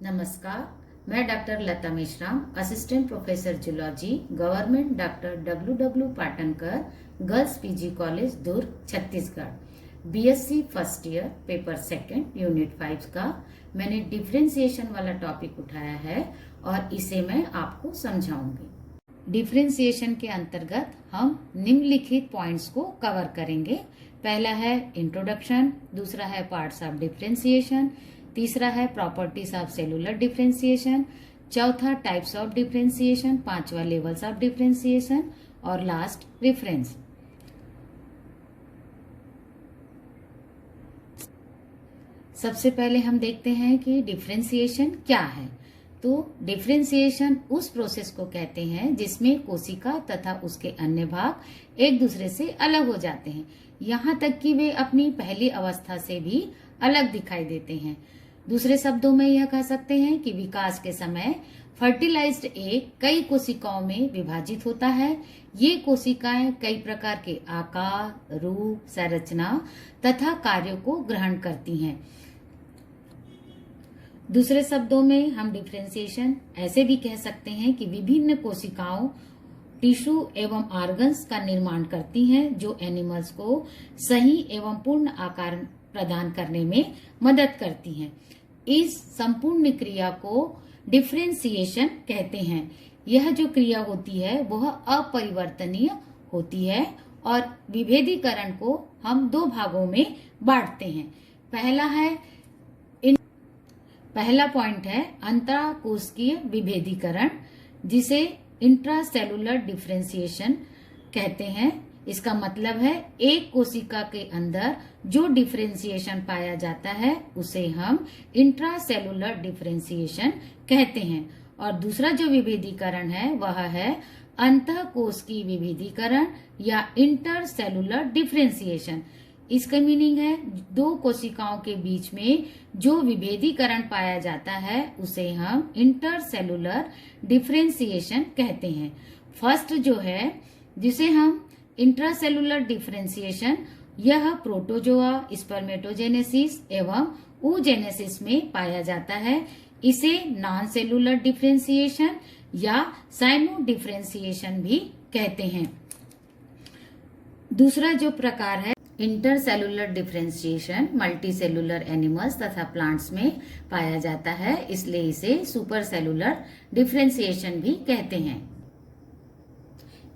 नमस्कार, मैं doctor Lata Meshram, assistant professor zoology, government doctor W Patankar, girls PG college Durg, Chhattisgarh. BSc first year, paper second, unit 5 का मैंने differentiation वाला topic उठाया है और इसे मैं आपको समझाऊंगी। डिफरेंशिएशन के अंतर्गत हम निम्नलिखित पॉइंट्स को कवर करेंगे। पहला है इंट्रोडक्शन, दूसरा है पार्ट्स ऑफ डिफरेंशिएशन, तीसरा है प्रॉपर्टीज ऑफ सेलुलर डिफरेंशिएशन, चौथा टाइप्स ऑफ डिफरेंशिएशन, पांचवा लेवल्स ऑफ डिफरेंशिएशन और लास्ट रेफरेंस। सबसे पहले हम देखते हैं कि डिफरेंशिएशन क्या है। तो डिफरेंशिएशन उस प्रोसेस को कहते हैं जिसमें कोशिका तथा उसके अन्य भाग एक दूसरे से अलग हो जाते हैं, यहाँ तक कि वे अपनी पहली अवस्था से भी अलग दिखाई देते हैं। दूसरे शब्दों में यह कह सकते हैं कि विकास के समय फर्टिलाइज्ड एग कई कोशिकाओं में विभाजित होता है। ये कोशिकाएं कई प्रकार के आकार, रूप, संरचना तथा कार्यों को ग्रहण करती हैं। दूसरे शब्दों में हम डिफरेंशिएशन ऐसे भी कह सकते हैं कि विभिन्न कोशिकाओं टिश्यू एवं ऑर्गन्स का निर्माण करती हैं जो एनिमल्स को सही एवं पूर्ण आकार प्रदान करने में मदद करती हैं। इस संपूर्ण क्रिया को डिफरेंशिएशन कहते हैं। यह जो क्रिया होती है वह अपरिवर्तनीय होती है और विभेदीकरण को हम दो भागों में बांटते हैं। पहला पॉइंट है अंतःकोशिकीय विभेदीकरण, जिसे इंट्रासेलुलर डिफरेंशिएशन कहते हैं। इसका मतलब है एक कोशिका के अंदर जो डिफरेंशिएशन पाया जाता है उसे हम इंट्रासेलुलर डिफरेंशिएशन कहते हैं। और दूसरा जो विभेदीकरण है वह है अंतःकोशिकीय विभेदीकरण या इंटरसेलुलर डिफरेंशिएशन। इसका मीनिंग है दो कोशिकाओं के बीच में जो विभेदीकरण पाया जाता है उसे हम इंटरसेलुलर डिफरेंशिएशन कहते हैं। फर्स्ट जो है जिसे हम इंट्रासेलुलर डिफरेंशिएशन, यह प्रोटोजोआ, स्पर्मेटोजेनेसिस एवं oogenesis में पाया जाता है। इसे नॉन सेलुलर डिफरेंशिएशन या साइनो डिफरेंशिएशन भी कहते हैं। दूसरा जो प्रकार है इंटरसेलुलर डिफरेंशिएशन मल्टीसेलुलर एनिमल्स तथा प्लांट्स में पाया जाता है, इसलिए इसे सुपर सेलुलर डिफरेंशिएशन भी कहते हैं।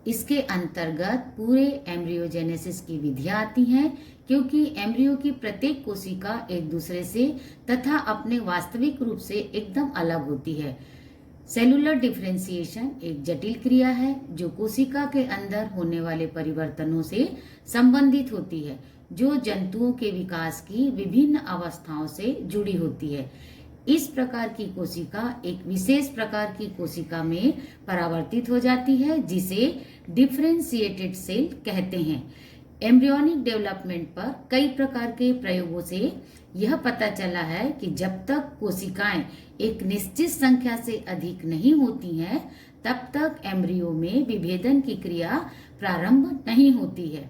इसके अंतर्गत पूरे एम्ब्रियोजेनेसिस की विधियां आती हैं, क्योंकि एम्ब्रियो की प्रत्येक कोशिका एक दूसरे से तथा अपने वास्तविक रूप से एकदम अलग होती है। सेलुलर डिफरेंशिएशन एक जटिल क्रिया है जो कोशिका के अंदर होने वाले परिवर्तनों से संबंधित होती है, जो जंतुओं के विकास की विभिन्न अवस्थाओं से जुड़ी होती है। इस प्रकार की कोशिका एक विशेष प्रकार की कोशिका में परावर्तित हो जाती है, जिसे डिफरेंशिएटेड सेल कहते हैं। एम्ब्रियोनिक डेवलपमेंट पर कई प्रकार के प्रयोगों से यह पता चला है कि जब तक कोशिकाएं एक निश्चित संख्या से अधिक नहीं होती हैं, तब तक एम्ब्रियो में विभेदन की क्रिया प्रारंभ नहीं होती है।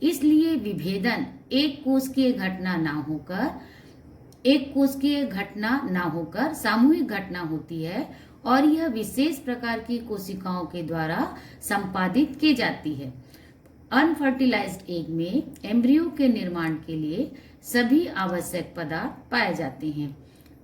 इसलिए विभेदन एक कोशिकीय घटना ना होकर सामूहिक घटना होती है और यह विशेष प्रकार की कोशिकाओं के द्वारा संपादित की जाती है। अनफर्टिलाइज्ड एग में एम्ब्रियो के निर्माण के लिए सभी आवश्यक पदार्थ पाए जाते हैं।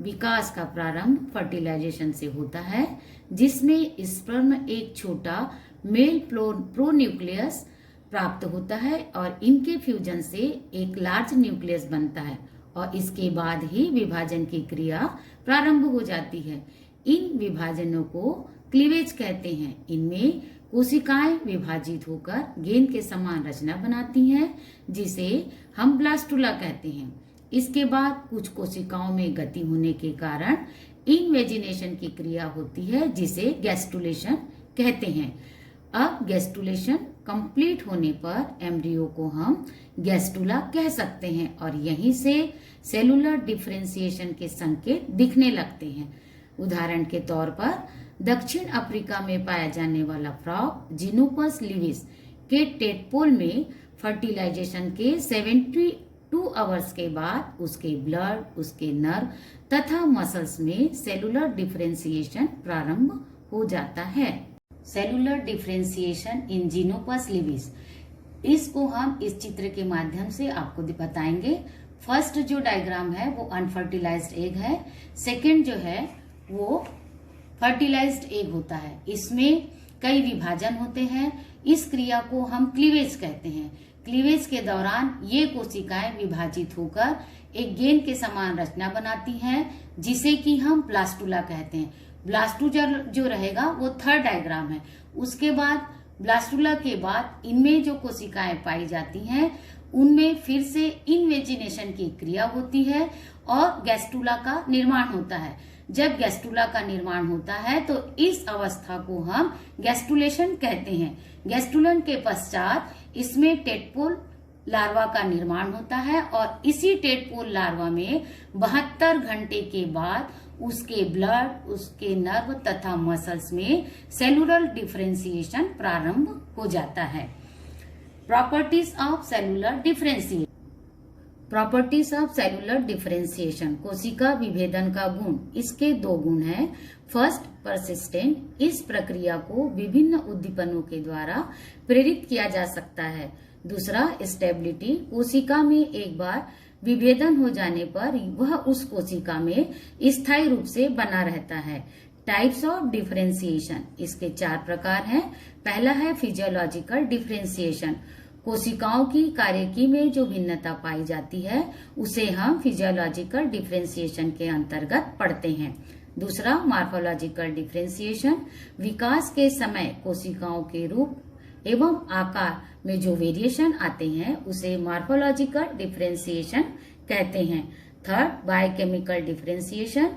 विकास का प्रारंभ फर्टिलाइजेशन से होता है, जिसमें स्पर्म एक छोटा मेल प्रोन्यूक्लियस प्राप्त होता है और इनके फ्यूजन से एक लार्ज न्यूक्लियस बनता है और इसके बाद ही विभाजन की क्रिया प्रारंभ हो जाती है। इन विभाजनों को क्लीवेज कहते हैं। इनमें कोशिकाएं विभाजित होकर गेंद के समान रचना बनाती हैं, जिसे हम ब्लास्टुला कहते हैं। इसके बाद कुछ कोशिकाओं में गति होने के कारण इनवेजिनेशन की क्रिया होती है, जिसे गैस्टुलेशन कहते हैं। अब गैस्टुलेशन कंप्लीट होने पर एम्ब्रियो को हम गैस्टुला कह सकते हैं और यहीं से सेलुलर डिफरेंशिएशन के संकेत दिखने लगते हैं। उदाहरण के तौर पर दक्षिण अफ्रीका में पाया जाने वाला फ्रॉग जिनोपस लिविस के टेडपोल में फर्टिलाइजेशन के 2 आवर्स के बाद उसके ब्लड, उसके नर्व तथा मसल्स में सेलुलर डिफरेंशिएशन प्रारंभ हो जाता है। सेलुलर डिफरेंशिएशन इन जीनोपस लिविस, इसको हम इस चित्र के माध्यम से आपको बताएंगे। फर्स्ट जो डायग्राम है वो अनफर्टिलाइज्ड एग है, सेकंड जो है वो फर्टिलाइज्ड एग होता है। इसमें कई विभाजन होते हैं। इस क्रिया को हम क्लीवेज कहते हैं। क्लीवेज के दौरान ये कोशिकाएं विभाजित होकर एक गेंद के समान रचना बनाती हैं, जिसे कि हम ब्लास्टुला कहते हैं। ब्लास्टुला जो रहेगा वो थर्ड डायग्राम है। उसके बाद ब्लास्टुला के बाद इनमें जो कोशिकाएं पाई जाती हैं उनमें फिर से इनवेजिनेशन की क्रिया होती है और गैस्टुला का निर्माण होता है। जब गैस्टुला का निर्माण होता है तो इस अवस्था को हम गैस्टुलेशन कहते हैं। गैस्टुलन के पश्चात इसमें टेडपोल लार्वा का निर्माण होता है और इसी टेडपोल लार्वा में 72 घंटे के बाद उसके ब्लड, उसके नर्व तथा मसल्स में सेलुलर डिफरेंशिएशन प्रारंभ हो जाता है। Properties of cellular differentiation. Properties of cellular differentiation, कोशिका विभेदन का गुण। इसके 2 गुण हैं। फर्स्ट, परसिस्टेंट, इस प्रक्रिया को विभिन्न उद्दीपनों के द्वारा प्रेरित किया जा सकता है। दूसरा, स्टेबिलिटी, कोशिका में एक बार विभेदन हो जाने पर वह उस कोशिका में स्थायी रूप से बना रहता है। टाइप्स ऑफ डिफरेंशिएशन, इसके 4 प्रकार हैं। पहला है फिजियोलॉजिकल डिफरेंशिएशन, कोशिकाओं की कार्यकी में जो भिन्नता पाई जाती है उसे हम फिजियोलॉजिकल डिफरेंशिएशन के अंतर्गत पढ़ते हैं। दूसरा, मॉर्फोलॉजिकल डिफरेंशिएशन, विकास के समय कोशिकाओं के रूप एवं आकार में जो वेरिएशन आते हैं उसे मॉर्फोलॉजिकल डिफरेंशिएशन कहते हैं। थर्ड, बायोकेमिकल डिफरेंशिएशन,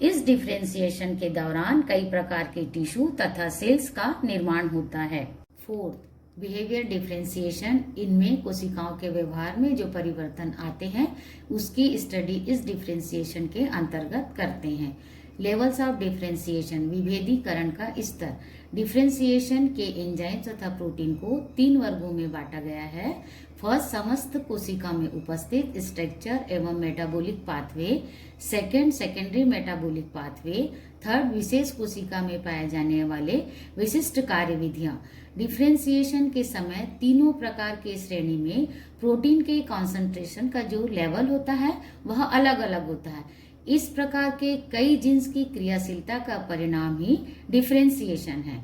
इस डिफरेंशिएशन के दौरान कई प्रकार के टिश्यू तथा सेल्स का निर्माण होता है। फोर्थ, बिहेवियर डिफरेंशिएशन, इनमें कोशिकाओं के व्यवहार में जो परिवर्तन आते हैं उसकी स्टडी इस डिफरेंशिएशन के अंतर्गत करते हैं। लेवल्स ऑफ डिफरेंशिएशन, विभेदीकरण का स्तर। डिफरेंशिएशन के एंजाइम तथा प्रोटीन को 3 वर्गों में बांटा गया है। फर्स्ट, समस्त कोशिका में उपस्थित स्ट्रक्चर एवं metabolic pathway. Second, secondary metabolic pathway. Third, विशेष कोशिका में पाए जाने वाले विशिष्ट कार्यविधियां। डिफरेंशिएशन के समय तीनों प्रकार के श्रेणी में प्रोटीन के कॉन्सेंट्रेशन का जो लेवल होता है वह अलग अलग होता है। इस प्रकार के कई जीन्स की क्रियाशीलता का परिणाम ही डिफरेंशिएशन है।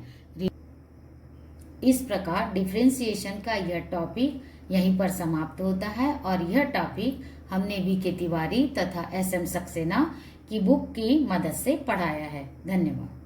इस प्रकार डिफरेंशिएशन का यह टॉपिक यहीं पर समाप्त होता है और यह टॉपिक हमने वी.के. तिवारी तथा एस.एम. सक्सेना की बुक की मदद से पढ़ाया है। धन्यवाद।